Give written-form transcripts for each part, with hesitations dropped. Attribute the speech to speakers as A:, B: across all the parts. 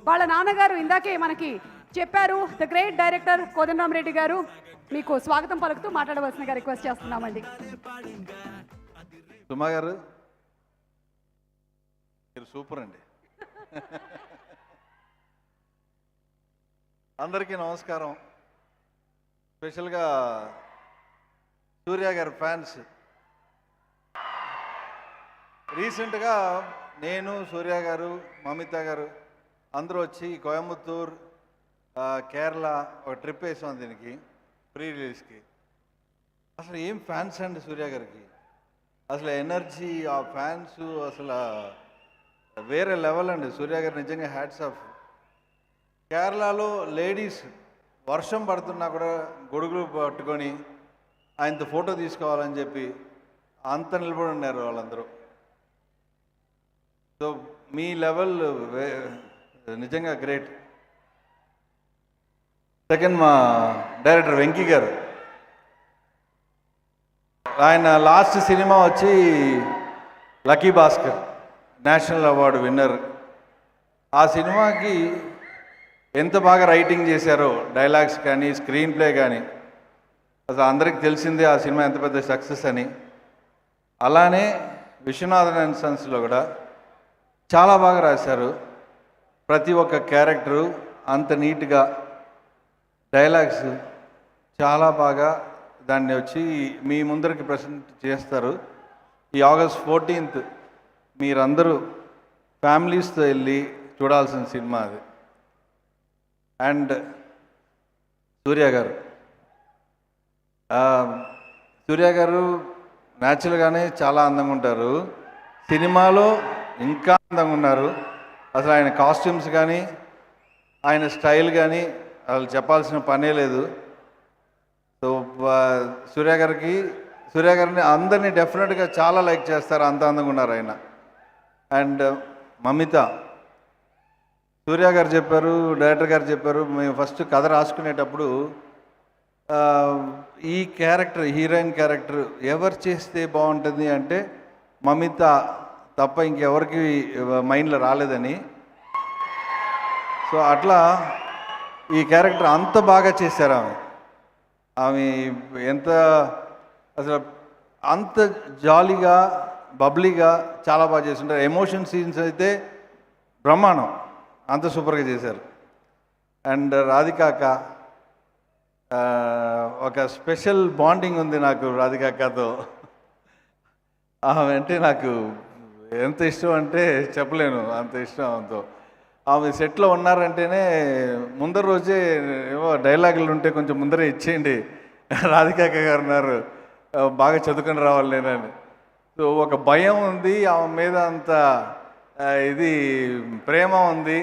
A: వాళ్ళ నాన్నగారు ఇందాకే మనకి చెప్పారు. ద గ్రేట్ డైరెక్టర్ కోదండరామరెడ్డి గారు మీకు స్వాగతం పలుకుతూ మాట్లాడవలసిందిగా రిక్వెస్ట్ చేస్తున్నామండి.
B: సుమా గారు మీరు సూపర్ అండి. అందరికీ నమస్కారం. స్పెషల్గా సూర్య గారి ఫ్యాన్స్, రీసెంట్గా నేను సూర్య గారు మమిత గారు అందరూ వచ్చి కోయంబత్తూర్ కేరళ ఒక ట్రిప్ వేసాం దీనికి ప్రీ రిలీజ్కి. అసలు ఏం ఫ్యాన్స్ అండి సూర్య గారికి, అసలు ఎనర్జీ ఆ ఫ్యాన్స్ అసలు వేరే లెవెల్ అండి. సూర్య గారు నిజంగా హ్యాట్స్ ఆఫ్. కేరళలో లేడీస్ వర్షం పడుతున్నా కూడా గొడుగులు పట్టుకొని ఆయనతో ఫోటో తీసుకోవాలని చెప్పి అంత నిలబడి ఉన్నారు వాళ్ళందరూ. సో మీ లెవెల్ నిజంగా గ్రేట్. సెకండ్ మా డైరెక్టర్ వెంకీ గారు, ఆయన లాస్ట్ సినిమా వచ్చి lucky Bhaskar national award winner. ఆ సినిమాకి ఎంత బాగా రైటింగ్ చేశారో, డైలాగ్స్ కానీ స్క్రీన్ ప్లే కానీ, అసలు అందరికి తెలిసిందే ఆ సినిమా ఎంత పెద్ద సక్సెస్ అని. అలానే విశ్వనాథన్ అండ్ సన్స్లో కూడా చాలా బాగా రాశారు. ప్రతి ఒక్క క్యారెక్టరు అంత నీట్గా, డైలాగ్స్ చాలా బాగా దాన్ని వచ్చి మీ ముందరికి ప్రజెంట్ చేస్తారు. ఈ ఆగస్ట్ 14th మీరందరూ ఫ్యామిలీస్తో వెళ్ళి చూడాల్సిన సినిమా అది. అండ్ సూర్య గారు న్యాచురల్గానే చాలా అందంగా ఉంటారు, సినిమాలో ఇంకా అందంగా ఉన్నారు. అసలు ఆయన కాస్ట్యూమ్స్ కానీ ఆయన స్టైల్ కానీ వాళ్ళు చెప్పాల్సిన పనే లేదు. సో సూర్య గారిని అందరినీ డెఫినెట్గా చాలా లైక్ చేస్తారు, అంత అందంగా ఉన్నారు ఆయన. అండ్ మమిత, సూర్య గారు చెప్పారు, డైరెక్టర్ గారు చెప్పారు, మేము ఫస్ట్ కథ రాసుకునేటప్పుడు ఈ క్యారెక్టర్, హీరోయిన్ క్యారెక్టర్ ఎవరు చేస్తే బాగుంటుంది అంటే మమిత తప్ప ఇంకెవరికి మైండ్లో రాలేదని. సో అట్లా ఈ క్యారెక్టర్ అంత బాగా చేశారు ఆమె ఎంత అసలు అంత జాలీగా బబ్లీగా చాలా బాగా చేస్తుంటారు. ఎమోషన్ సీన్స్ అయితే బ్రహ్మాండం, అంత సూపర్గా చేశారు. అండ్ రాధికాక, ఒక స్పెషల్ బాండింగ్ ఉంది నాకు రాధికాకతో. ఆమె అంటే నాకు ఎంత ఇష్టం అంటే చెప్పలేను, అంత ఇష్టం ఆమెతో. ఆమె సెట్లో ఉన్నారంటేనే ముందర రోజే ఏవో డైలాగులు ఉంటే కొంచెం ముందరే ఇచ్చేయండి, రాధికాక గారు ఉన్నారు, బాగా చదువుకొని రావాలి నేనని. సో ఒక భయం ఉంది ఆమె మీద, అంత ఇది ప్రేమ ఉంది.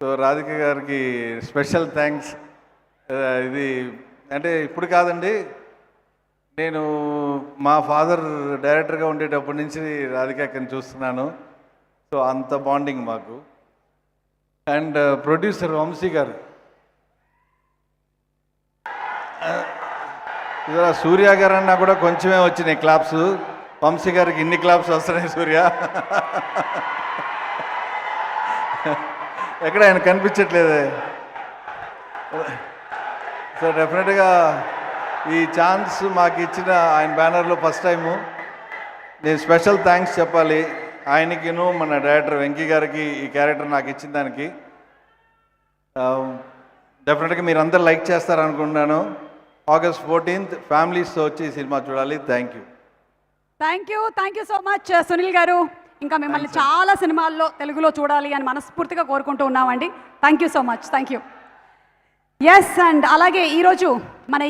B: సో రాధిక గారికి స్పెషల్ థ్యాంక్స్. ఇది అంటే ఇప్పుడు కాదండి, నేను మా ఫాదర్ డైరెక్టర్గా ఉండేటప్పటి నుంచి రాధికాకని చూస్తున్నాను. సో అంత బాండింగ్ మాకు. అండ్ ప్రొడ్యూసర్ వంశీ గారు, సూర్య గారు అన్నా కూడా కొంచెమే వచ్చినాయి క్లాప్స్, వంశీ గారికి ఇన్ని క్లాప్స్ వస్తున్నాయి. సూర్య ఎక్కడ ఆయన కనిపించట్లేదే. సో డెఫినెట్గా ఈ ఛాన్స్ మాకు ఇచ్చిన ఆయన బ్యానర్లో ఫస్ట్ టైము నేను స్పెషల్ థ్యాంక్స్ చెప్పాలి ఆయనకిను, మన డైరెక్టర్ వెంకీ గారికి ఈ క్యారెక్టర్ నాకు ఇచ్చిన దానికి. డెఫినెట్గా మీరు అందరు లైక్ చేస్తారనుకుంటున్నాను. ఆగస్ట్ 14th ఫ్యామిలీస్తో వచ్చి ఈ సినిమా చూడాలి. Thank you
A: so much Sunil గారు. ఇంకా మిమ్మల్ని చాలా సినిమాల్లో తెలుగులో చూడాలి అని మనస్ఫూర్తిగా కోరుకుంటూ ఉన్నామండి. Thank you so much. Thank you. Yes, and అలాగే ఈరోజు మన ఈ